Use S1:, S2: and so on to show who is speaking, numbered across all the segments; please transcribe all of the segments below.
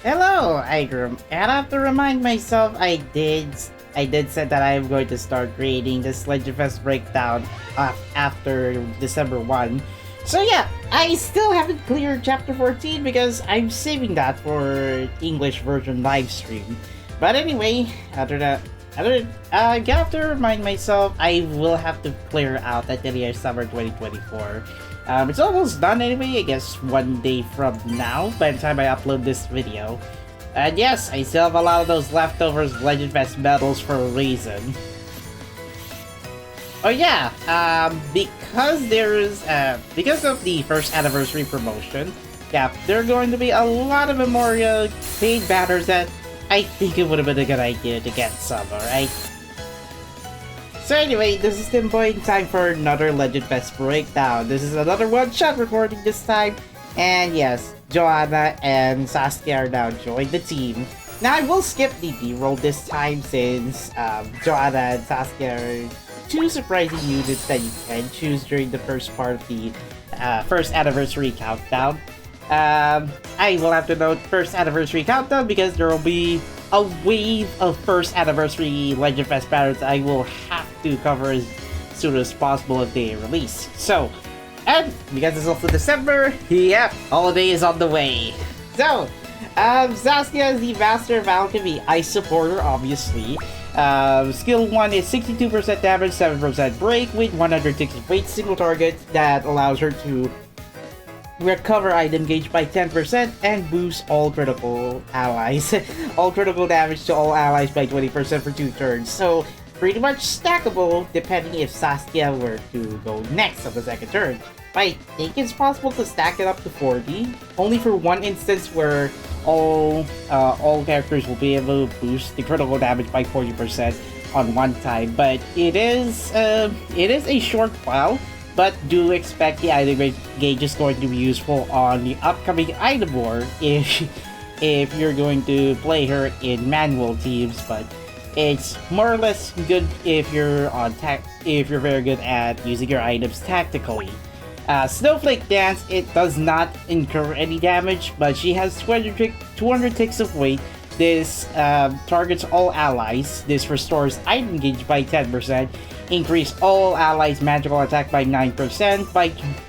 S1: Hello, Igram. And I have to remind myself I did say that I am going to start creating this Legend Fes Breakdown after December 1. So yeah, I still haven't cleared chapter 14 because I'm saving that for English version livestream. But anyway, I have to remind myself I will have to clear out Atelier Summer 2024. It's almost done anyway, I guess 1 day from now by the time I upload this video. And yes, I still have a lot of those leftovers Legend Fes medals for a reason. Oh yeah, because of the first anniversary promotion, yeah, there are going to be a lot of Memoria paid banners that I think it would have been a good idea to get some, alright? So anyway, this is the point in time for another Legend Fes Breakdown. This is another one-shot recording this time, and yes, Johanna and Saskia are now joined the team. Now I will skip the B-roll this time since Johanna and Saskia are two surprising units that you can choose during the first part of the first anniversary countdown. I will have to note first anniversary countdown because there will be a wave of first anniversary Legend Fes banners I will have to cover as soon as possible if they release. So, and because it's also December, yep, holiday is on the way. So, Saskia is the Master of Alchemy. I support her, obviously. Skill 1 is 62% damage, 7% break with 106 weight single target that allows her to recover item gauge by 10% and boost all critical allies. All critical damage to all allies by 20% for 2 turns. So, pretty much stackable depending if Saskia were to go next on the second turn. I think it's possible to stack it up to 40, only for one instance where all characters will be able to boost the critical damage by 40% on one time. But it is a short while. But do expect the item gauge is going to be useful on the upcoming item war if you're going to play her in manual teams. But it's more or less good if you're very good at using your items tactically. Snowflake Dance, it does not incur any damage, but she has 200 ticks of weight. This targets all allies. This restores item gauge by 10%. Increase all allies' magical attack by 9%,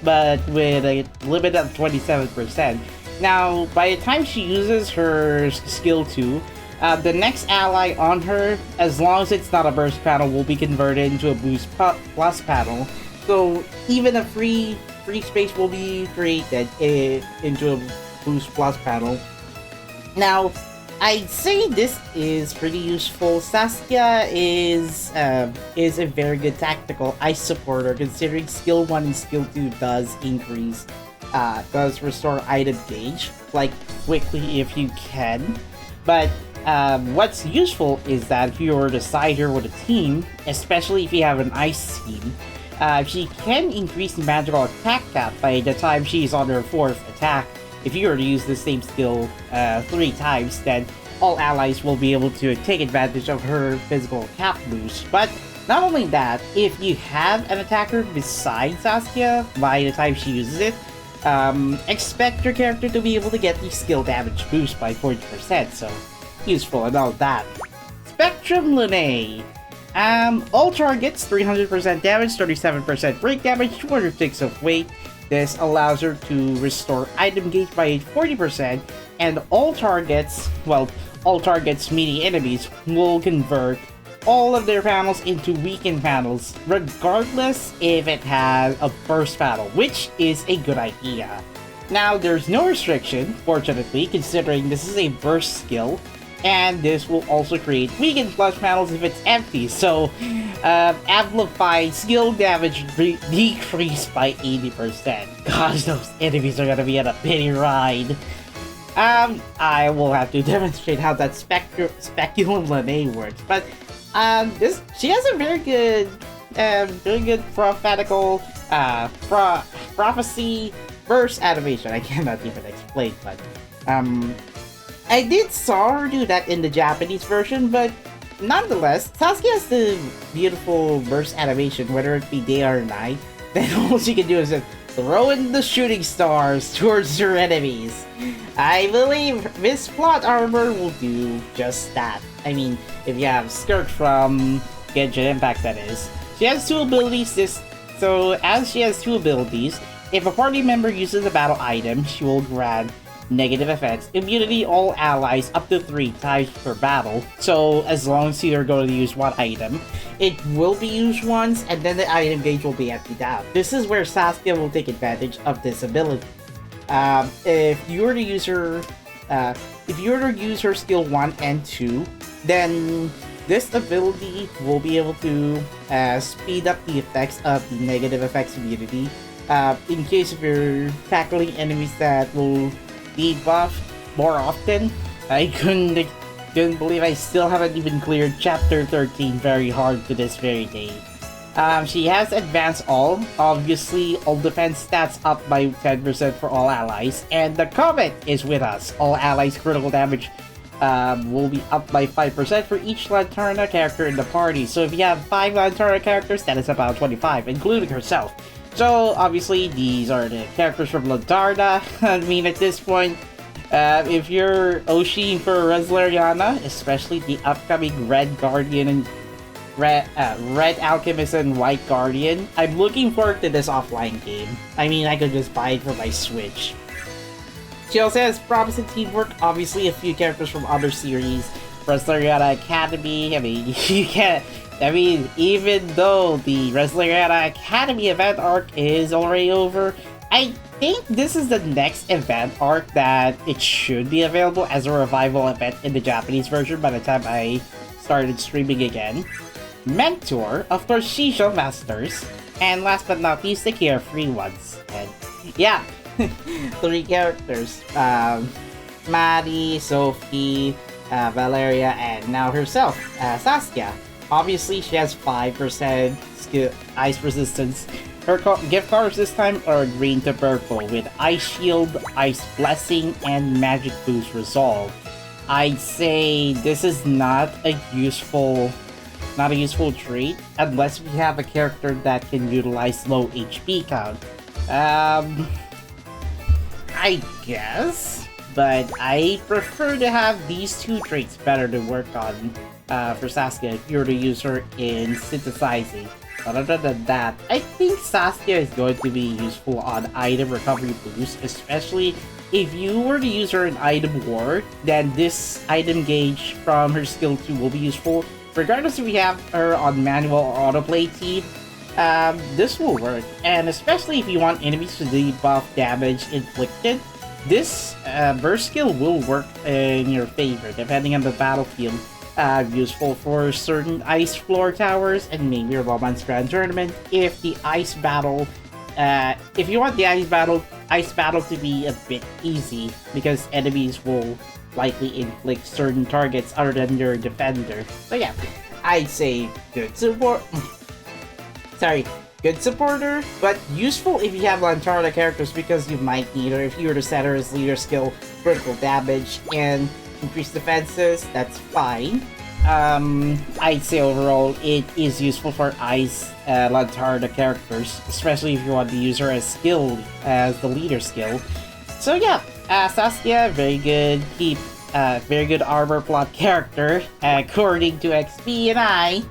S1: but with a limit of 27%. Now, by the time she uses her skill 2, the next ally on her, as long as it's not a burst panel, will be converted into a boost plus panel. So even a free space will be created into a boost plus panel. Now, I'd say this is pretty useful. Saskia is a very good tactical. I support her considering skill 1 and skill 2 does restore item gauge like quickly if you can. But what's useful is that if you were to side her with a team, especially if you have an ice team, she can increase the magical attack cap by the time she's on her 4th attack. If you were to use the same skill 3 times, then all allies will be able to take advantage of her physical cap boost. But not only that, if you have an attacker besides Saskia by the time she uses it, expect your character to be able to get the skill damage boost by 40%, so useful and all that. Spectrum Lune. All targets 300% damage, 37% break damage, 200 ticks of weight. This allows her to restore item gauge by 40%, and all targets meaning enemies, will convert all of their panels into weakened panels, regardless if it has a burst panel, which is a good idea. Now, there's no restriction, fortunately, considering this is a burst skill, and this will also create weakened plus panels if it's empty, so amplified skill damage decreased by 80%. Gosh, those enemies are gonna be on a pity ride. I will have to demonstrate how that Speculum Lane works, but she has a very good prophetical prophecy verse animation. I cannot even explain, but I did saw her do that in the Japanese version, but nonetheless, Saskia has the beautiful burst animation, whether it be day or night. Then all she can do is just throw in the shooting stars towards her enemies. I believe this plot armor will do just that. I mean, if you have Skirt from Genshin Impact, that is. She has two abilities. So as she has two abilities, if a party member uses a battle item, she will grant negative effects, immunity all allies up to 3 times per battle. So as long as you're going to use one item, it will be used once, and then the item gauge will be emptied out. This is where Saskia will take advantage of this ability. If you were to use her skill 1 and 2, then this ability will be able to speed up the effects of the negative effects immunity. In case if you're tackling enemies that will be buffed more often. I couldn't believe I still haven't even cleared chapter 13 very hard to this very day. She has advanced all, obviously all defense stats up by 10% for all allies, and the comment is with us. All allies critical damage will be up by 5% for each Lanterna character in the party. So if you have 5 Lanterna characters, that is about 25, including herself. So obviously these are the characters from Lanterna. I mean, at this point, if you're Oshi for Resleriana, especially the upcoming Red Guardian and Red Alchemist and White Guardian, I'm looking forward to this offline game. I mean, I could just buy it for my Switch. She also has promising teamwork, obviously a few characters from other series, Resleriana Academy. I mean, you can't. I mean, even though the Resleriana Academy event arc is already over, I think this is the next event arc that it should be available as a revival event in the Japanese version by the time I started streaming again. Mentor, of course, Shisho Masters, and last but not least, the carefree ones. And yeah, 3 characters. Maddie, Sophie, Valeria, and now herself, Saskia. Obviously, she has 5% skill ice resistance. Her gift cards this time are green to purple with Ice Shield, Ice Blessing, and Magic Boost Resolve. I'd say this is not a useful trait unless we have a character that can utilize low HP count. I guess, but I prefer to have these 2 traits better to work on. For Saskia, if you were to use her in synthesizing. But other than that, I think Saskia is going to be useful on item recovery boost, especially if you were to use her in item war, then this item gauge from her skill 2 will be useful. Regardless if we have her on manual or autoplay team, this will work. And especially if you want enemies to debuff damage inflicted, this burst skill will work in your favor, depending on the battlefield. Useful for certain ice floor towers and maybe your Romance Grand Tournament if the ice battle, if you want the ice battle to be a bit easy because enemies will likely inflict certain targets other than your defender. So yeah, I'd say good support. Good supporter, but useful if you have Lanterna characters because you might need her if you were to set her as leader skill, critical damage, and increased defenses. That's fine. I'd say overall it is useful for Ice Lanterna characters, especially if you want to use her as the leader skill. So yeah, Saskia, very good armor plot character, according to XP and I,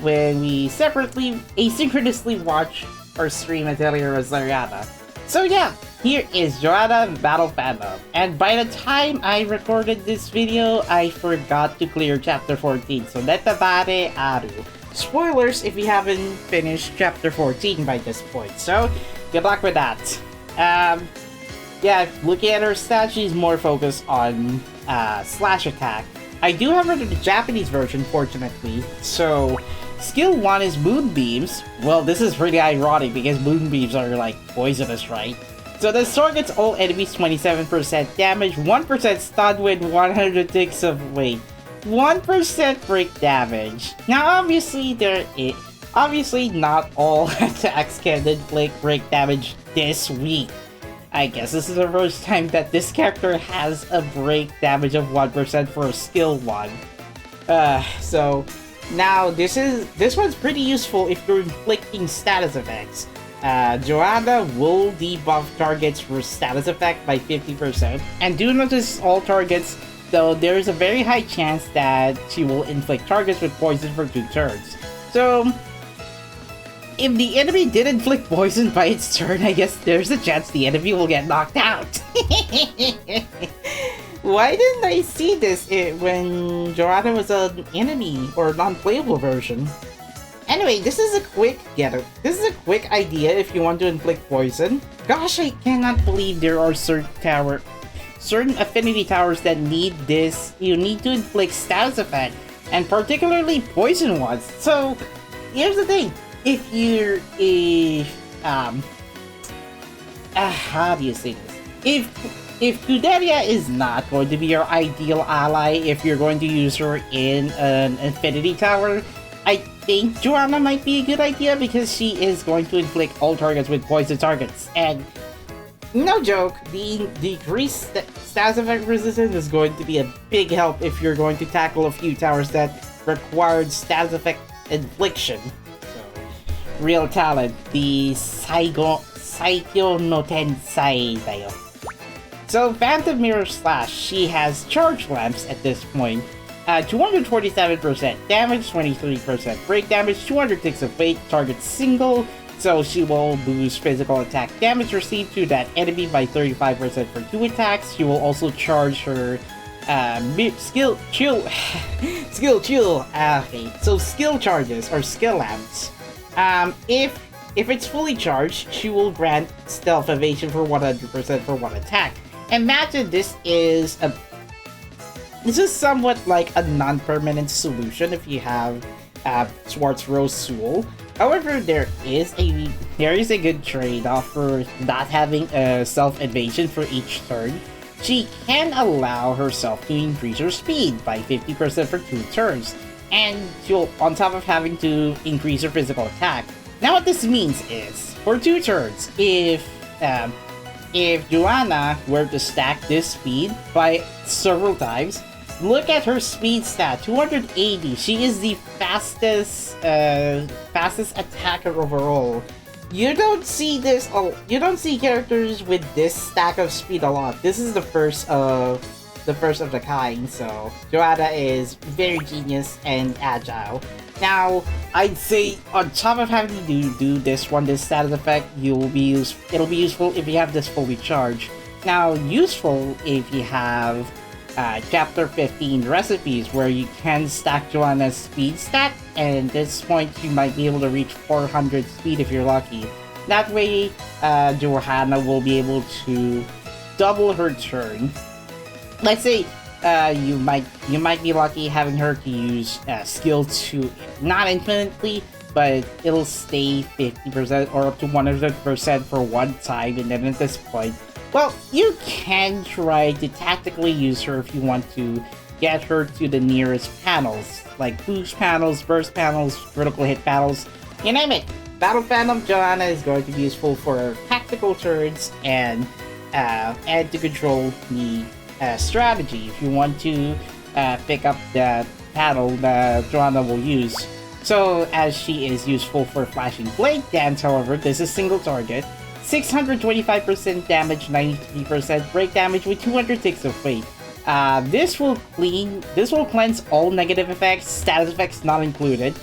S1: when we separately asynchronously watch or stream Atelier Resleriana. So yeah, here is Johanna Battle Phenom, and by the time I recorded this video, I forgot to clear chapter 14, so netabare aru. Spoilers if you haven't finished chapter 14 by this point, so good luck with that. Yeah, looking at her stats, she's more focused on slash attack. I do have her in the Japanese version, fortunately, so skill 1 is Moonbeams. Well, this is pretty ironic because Moonbeams are like poisonous, right? So this targets all enemies 27% damage, 1% stun with 100 ticks of weight, 1% break damage. Now obviously not all attacks can inflict break damage this week. I guess this is the first time that this character has a break damage of 1% for a skill 1. So now this one's pretty useful if you're inflicting status effects. Johanna will debuff targets for status effect by 50%. And do notice all targets, though there is a very high chance that she will inflict targets with poison for 2 turns. So, if the enemy did inflict poison by its turn, I guess there's a chance the enemy will get knocked out. Why didn't I see this when Johanna was an enemy or non-playable version? Anyway, this is a quick idea if you want to inflict poison. Gosh, I cannot believe there are certain affinity towers that need this. You need to inflict status effect, and particularly poison ones. So, here's the thing. How do you say this? If Kuderia is not going to be your ideal ally, if you're going to use her in an Infinity Tower, I think Johanna might be a good idea because she is going to inflict all targets with poison targets. And no joke, the decreased status effect resistance is going to be a big help if you're going to tackle a few towers that required status effect infliction. Real talent, the Saikyo no Tensai tayo. So, Phantom Mirror Slash, she has charge lamps at this point. 247% damage, 23% break damage, 200 ticks of fate, target single, so she will boost physical attack damage received to that enemy by 35% for 2 attacks. She will also charge her skill chill. Okay, so skill charges or skill lamps. If it's fully charged, she will grant stealth evasion for 100% for 1 attack. Imagine this is somewhat like a non-permanent solution if you have Swartz Rose Soul. However, there is a good trade-off for not having a self-evasion for each turn. She can allow herself to increase her speed by 50% for 2 turns. And she'll, on top of having to increase her physical attack. Now what this means is, for 2 turns, if Johanna were to stack this speed by several times, look at her speed stat, 280. She is the fastest attacker overall. You don't see characters with this stack of speed a lot. This is the first of the kind, so Johanna is very genius and agile. Now, I'd say on top of having to do this status effect, it'll be useful if you have this fully charged. Now, useful if you have Chapter 15 recipes where you can stack Johanna's speed stat, and at this point you might be able to reach 400 speed if you're lucky. That way, Johanna will be able to double her turn. Let's say you might be lucky having her to use skill 2, not infinitely, but it'll stay 50% or up to 100% for 1 time, and then at this point, well, you can try to tactically use her if you want to get her to the nearest panels, like boost panels, burst panels, critical hit panels, you name it. Battle Phenom Johanna is going to be useful for tactical turns and to control the strategy if you want to pick up the panel that Johanna will use. So, as she is useful for flashing blade dance, however, this is single target. 625% damage, 93% break damage with 200 ticks of fate. This will cleanse all negative effects, status effects not included.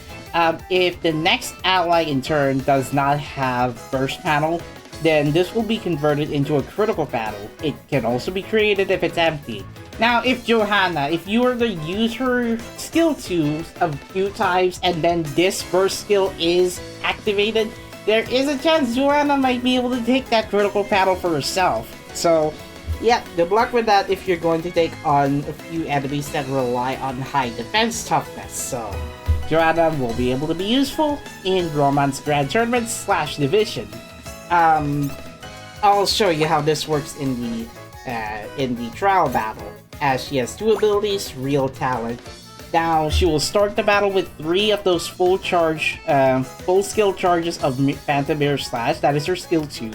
S1: If the next ally in turn does not have burst panel, then this will be converted into a critical battle. It can also be created if it's empty. Now, if you were to use her skill 2 a few times and then this burst skill is activated, there is a chance Johanna might be able to take that critical battle for herself. So, yeah, good luck with that if you're going to take on a few enemies that rely on high defense toughness. So, Johanna will be able to be useful in Romance Grand Tournaments / Division. I'll show you how this works in the trial battle, as she has 2 abilities, Real Talent. Now, she will start the battle with 3 of those full skill charges of Phantom Mirror Slash. That is her skill 2.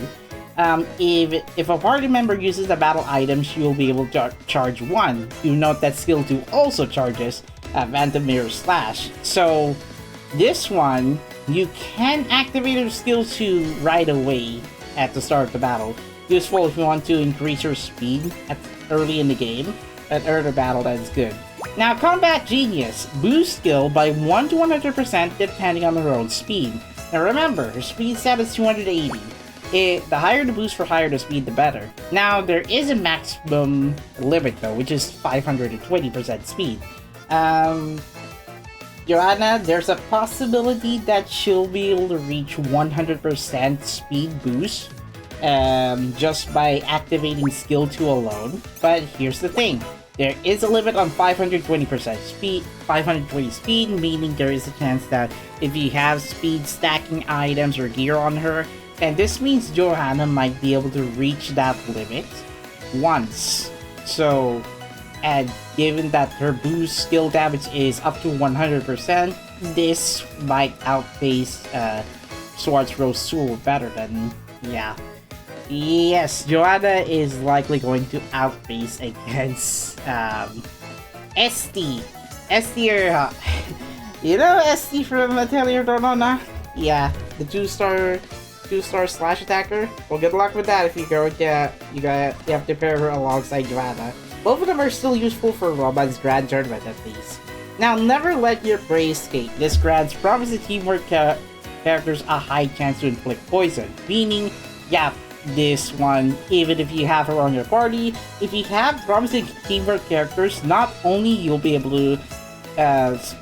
S1: If a party member uses the battle item, she will be able to charge 1. Do note that skill 2 also charges Phantom Mirror Slash. So, this one, you can activate your skill 2 right away at the start of the battle. Useful if you want to increase your speed early in the game. At early battle, that is good. Now, Combat Genius boosts skill by 1 to 100% depending on the road's speed. Now remember, her speed stat is 280. The higher the boost for higher the speed, the better. Now, there is a maximum limit though, which is 520% speed. Johanna, there's a possibility that she'll be able to reach 100% speed boost just by activating skill 2 alone. But here's the thing. There is a limit on 520% speed, 520 speed, meaning there is a chance that if you have speed stacking items or gear on her, and this means Johanna might be able to reach that limit once. So, and given that her boost skill damage is up to 100%, this might outpace Swords Rose Soul better than, yeah. Yes, Johanna is likely going to outpace against ST. You know ST from Atelier Donona? Yeah, the two-star slash attacker. Well, good luck with that if you go. You have to pair her alongside Johanna. Both of them are still useful for Roman's Grand Tournament at least. Now, never let your prey escape. This grants promising teamwork characters a high chance to inflict poison. Meaning, yeah, this one, even if you have her on your party, if you have promising teamwork characters, not only you'll be able to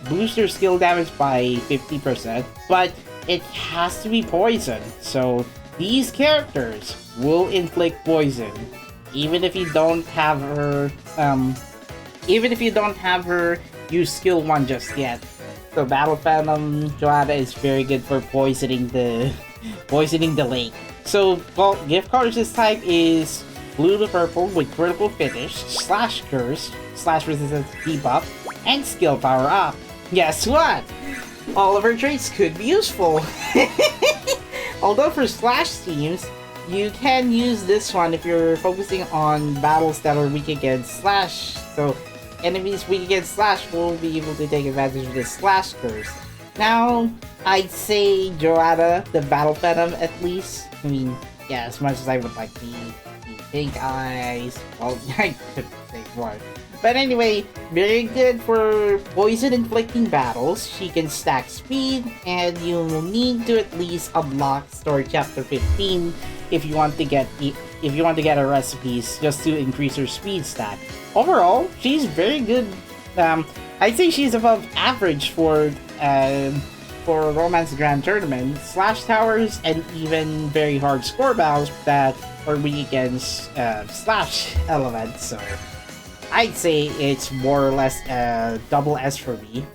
S1: boost their skill damage by 50%, but it has to be poison. So these characters will inflict poison, even if you don't have her. Use skill 1 just yet. So Battle Phenom Johanna is very good for poisoning the lake. So, well, gift cards this type is blue to purple with critical finish, slash curse, slash resistance debuff, and skill power up. Guess what? All of her traits could be useful. Although for slash teams, you can use this one if you're focusing on battles that are weak against slash. So, enemies weak against slash will be able to take advantage of this slash curse. Now, I'd say Johanna, the Battle Phenom at least. I mean, yeah, as much as I would like the pink eyes, well, I could say more. But anyway, very good for poison inflicting battles. She can stack speed, and you will need to at least unlock Story Chapter 15 if you want to get her recipes just to increase her speed stack. Overall, she's very good. I'd say she's above average for Romance Grand Tournament, Slash Towers, and even very hard score battles that are weak against Slash elements. So I'd say it's more or less double S for me.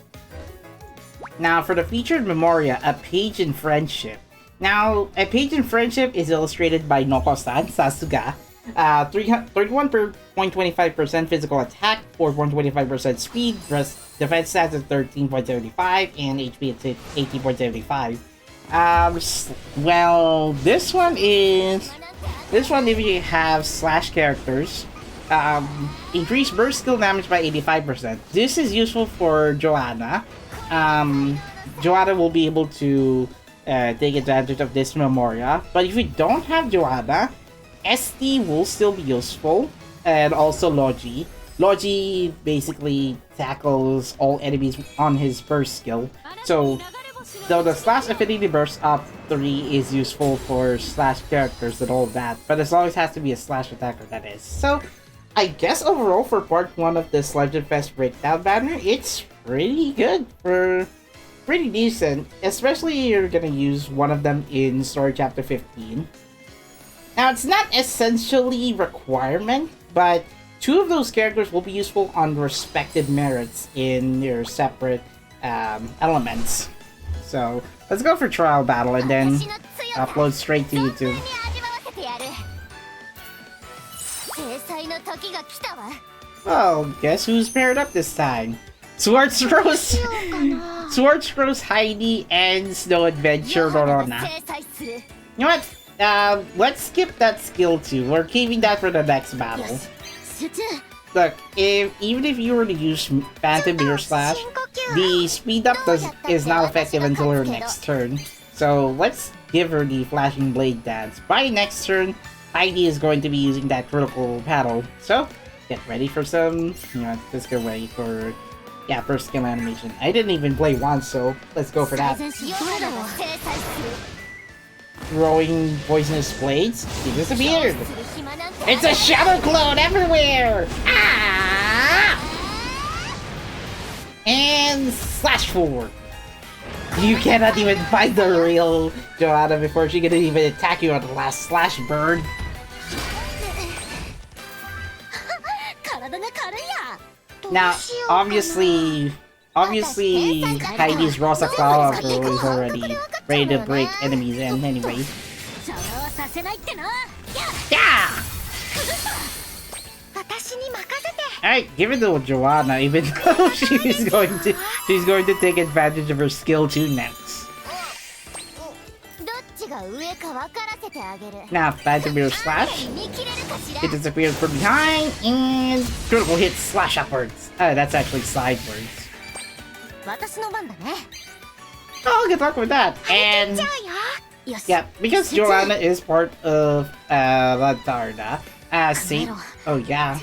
S1: Now for the featured Memoria, A Page in Friendship. Now, A Page in Friendship is illustrated by Noko-san, Saskia. 31.25% physical attack, 4.25% speed, defense stats at 13.75, and HP at 18.75. Well, this one if you have slash characters, increase burst skill damage by 85%. This is useful for Johanna. Johanna will be able to take advantage of this Memoria, but if you don't have Johanna, ST will still be useful, and also Logi. Logi basically tackles all enemies on his burst skill. So, though the slash affinity burst up 3 is useful for slash characters and all that, but as long as it has to be a slash attacker, that is. So, I guess overall for part 1 of this Legend Fes Breakdown banner, it's pretty good. Pretty decent, especially you're gonna use one of them in Story Chapter 15. Now, it's not essentially requirement, but 2 of those characters will be useful on respective merits in your separate elements. So, let's go for trial battle and then upload straight to YouTube. Well, guess who's paired up this time? Swords Rose Heidi and Snow Adventure Rorona. You know what? Let's skip that skill 2. We're keeping that for the next battle. Look, even if you were to use Phantom Mirror Slash, the speed up is not effective until her next turn. So let's give her the Flashing Blade dance. By next turn, Heidi is going to be using that critical paddle. So get ready for some, let's get ready for, first skill animation. I didn't even play once, so let's go for that. Throwing poisonous blades, he disappeared. It's a shadow clone everywhere! Ah! And slash forward. You cannot even find the real Johanna before she can even attack you on the last slash burn. Now, obviously Heidi's Rosa Claw is already ready to break enemies in anyway. Yeah! Alright, give it to Johanna, even though she's going to take advantage of her skill 2 next. Now, Phantom Mirror Slash. It disappears from behind, and critical hit slash upwards. That's actually sidewards. Oh, good luck with that. And yeah, because Johanna is part of Lantarda, oh yeah.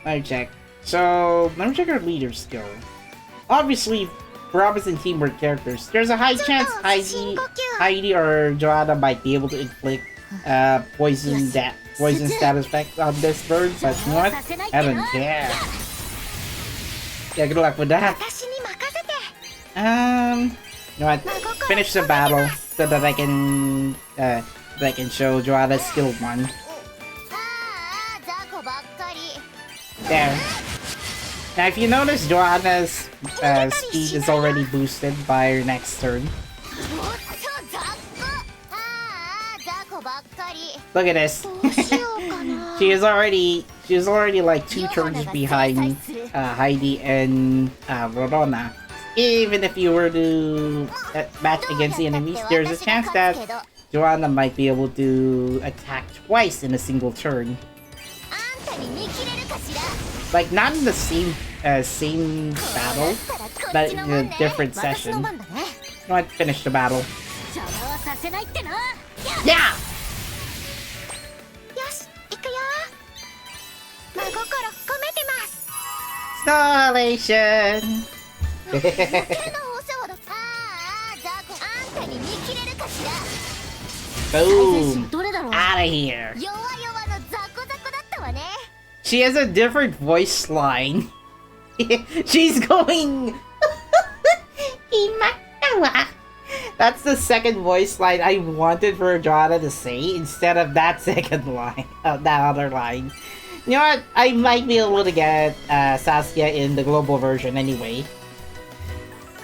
S1: Let me check. So let me check her leader skill. Obviously, for opposite teamwork characters, there's a high chance Heidi or Johanna might be able to inflict poison status effect on this bird, but you know what? I don't care. Yeah, good luck with that. You know what? Finish the battle so that I can show Johanna's skill 1. There. Now, if you notice, Johanna's speed is already boosted by her next turn. Look at this. She is already like 2 turns behind Heidi and Verona. Even if you were to match against the enemies, there's a chance that Johanna might be able to attack twice in a single turn. Like, not in the same battle, but in a different session. You know what? Finish the battle. Yeah! Installation! Boom! Outta here! She has a different voice line. She's going... That's the second voice line I wanted for Johanna to say instead of that second line, that other line. You know what? I might be able to get Saskia in the global version anyway.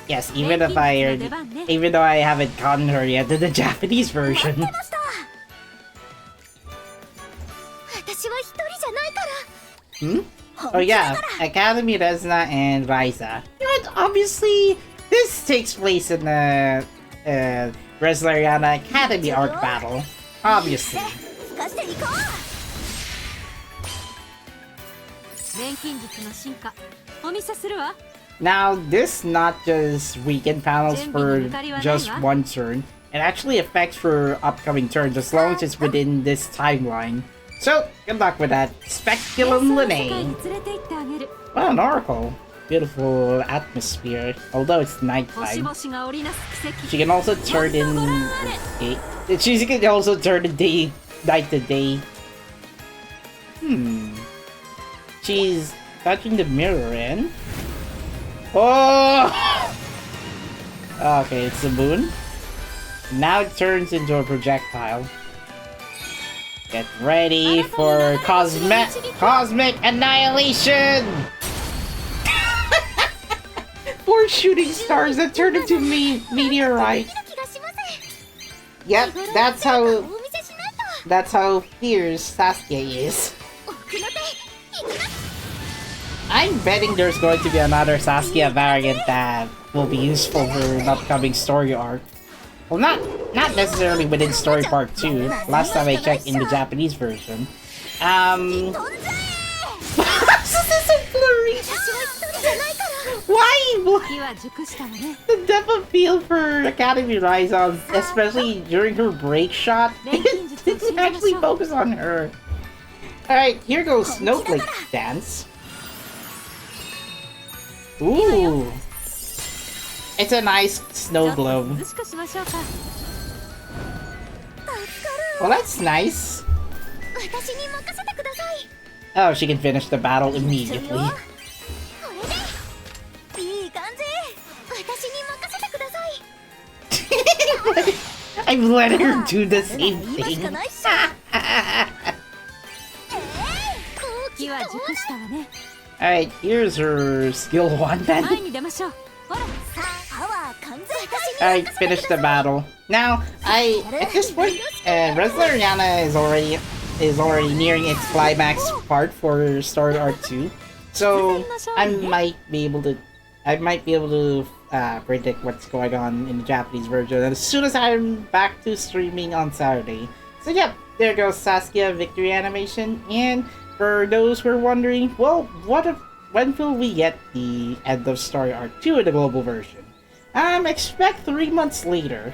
S1: Yes, even though I haven't gotten her yet in the Japanese version. Hmm? Oh yeah, Academy, Resna, and Ryzen. You know what? Obviously, this takes place in the Resleriana Academy arc battle. Obviously. Now, this not just weekend panels for just one turn. It actually affects for upcoming turns as long as it's within this timeline. So, good luck with that. Speculum Linnae. Well, an oracle. Beautiful atmosphere, although it's nighttime. She can also turn in... She can also turn the night to day. She's touching the mirror in. Oh! Okay, it's the moon. Now it turns into a projectile. Get ready for cosmic annihilation! 4 shooting stars that turn into meteorites. Yep, that's how fierce Saskia is. I'm betting there's going to be another Saskia variant that will be useful for an upcoming story arc. Well, not necessarily within Story Part 2. Last time I checked in the Japanese version. This is so blurry! Why? The depth of field for Academy Ryzen, especially during her break shot, didn't actually focus on her. Alright, here goes Snowflake Dance. Ooh! It's a nice snow globe. Well, that's nice. Oh, she can finish the battle immediately. I'm letting her do the same thing. Alright, here's her skill 1 then. Alright, finish the battle. Now, at this point, Resleriana is already nearing its climax part for Story Arc 2. So I might be able to predict what's going on in the Japanese version as soon as I'm back to streaming on Saturday. So yeah, there goes Saskia victory animation. And for those who are wondering, well, when will we get the end of Story Arc 2 in the global version? Expect 3 months later,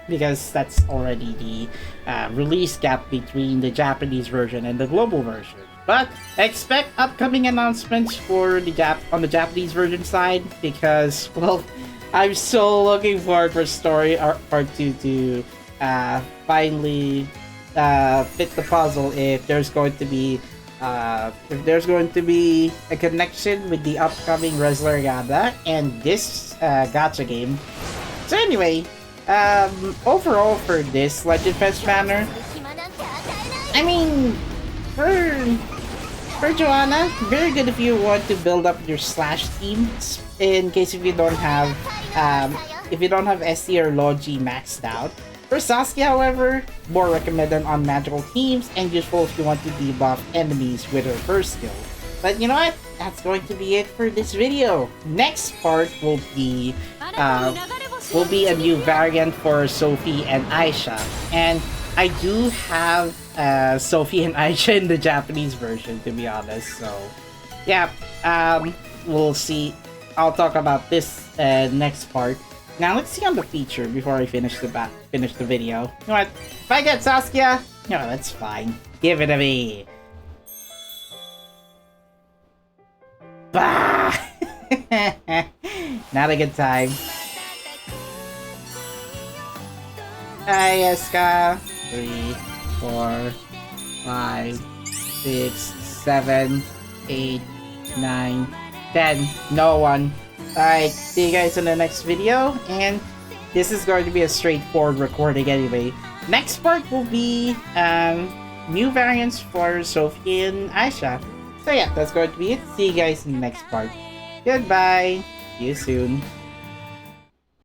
S1: because that's already the release gap between the Japanese version and the global version. But expect upcoming announcements for on the Japanese version side, because, well, I'm so looking forward for Story Arc Part 2 to finally fit the puzzle if there's going to be a connection with the upcoming Resleriana and this gacha game. So anyway, overall for this Legend Fes Banner, I mean, for Johanna, very good if you want to build up your slash teams in case if you don't have SC or Logi maxed out. For Saskia, however, more recommended on magical teams and useful if you want to debuff enemies with her first skill. But you know what? That's going to be it for this video. Next part will be a new variant for Sophie and Ayesha, and I do have Sophie and Ayesha in the Japanese version, to be honest. So yeah, we'll see. I'll talk about this next part. Now let's see on the feature before I finish the video. You know what? If I get Saskia, no, that's fine. Give it to me. Bah! Not a good time. Ayesha. 3, 4, 5, 6, 7, 8, 9, 10. No one. Alright, see you guys in the next video, and this is going to be a straightforward recording anyway. Next part will be new variants for Sophie and Ayesha. So yeah, that's going to be it. See you guys in the next part. Goodbye. See you soon.